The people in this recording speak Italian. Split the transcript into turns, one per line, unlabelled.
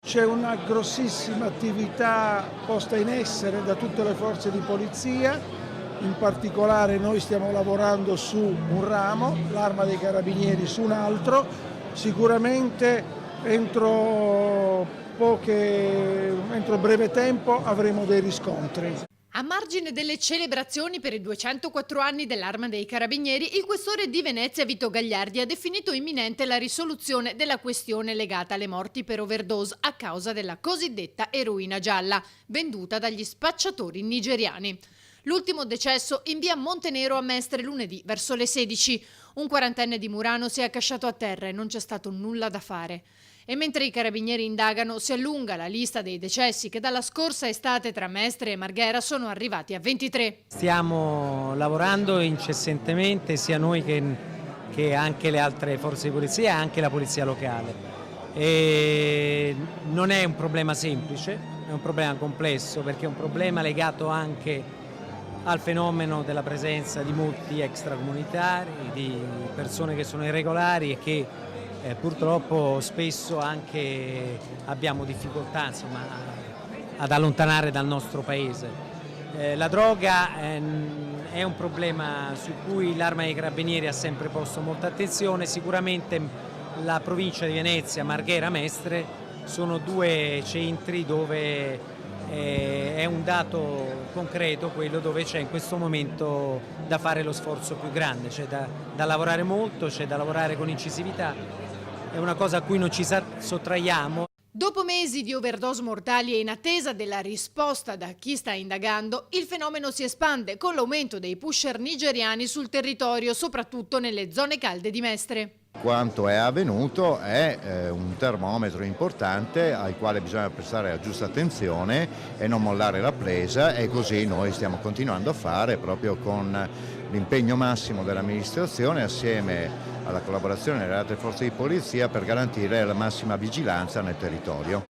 C'è una grossissima attività posta in essere da tutte le forze di polizia, in particolare noi stiamo lavorando su un ramo, l'Arma dei Carabinieri su un altro, sicuramente entro breve tempo avremo dei riscontri.
A margine delle celebrazioni per i 204 anni dell'Arma dei Carabinieri, il questore di Venezia Vito Gagliardi ha definito imminente la risoluzione della questione legata alle morti per overdose a causa della cosiddetta eroina gialla, venduta dagli spacciatori nigeriani. L'ultimo decesso in via Montenero a Mestre lunedì verso le 16. Un quarantenne di Murano si è accasciato a terra e non c'è stato nulla da fare. E mentre i carabinieri indagano, si allunga la lista dei decessi che dalla scorsa estate tra Mestre e Marghera sono arrivati a 23.
Stiamo lavorando incessantemente, sia noi che anche le altre forze di polizia e anche la polizia locale. E non è un problema semplice, è un problema complesso, perché è un problema legato anche al fenomeno della presenza di molti extracomunitari, di persone che sono irregolari e che purtroppo spesso anche abbiamo difficoltà, insomma, ad allontanare dal nostro paese. La droga è un problema su cui l'Arma dei Carabinieri ha sempre posto molta attenzione. Sicuramente la provincia di Venezia, Marghera, Mestre sono due centri dove è un dato concreto quello dove c'è in questo momento da fare lo sforzo più grande, c'è da lavorare molto, c'è da lavorare con incisività. È una cosa a cui non ci sottraiamo.
Dopo mesi di overdose mortali e in attesa della risposta da chi sta indagando, il fenomeno si espande con l'aumento dei pusher nigeriani sul territorio, soprattutto nelle zone calde di Mestre.
Quanto è avvenuto è un termometro importante al quale bisogna prestare la giusta attenzione e non mollare la presa, e così noi stiamo continuando a fare proprio con l'impegno massimo dell'amministrazione assieme alla collaborazione delle altre forze di polizia per garantire la massima vigilanza nel territorio.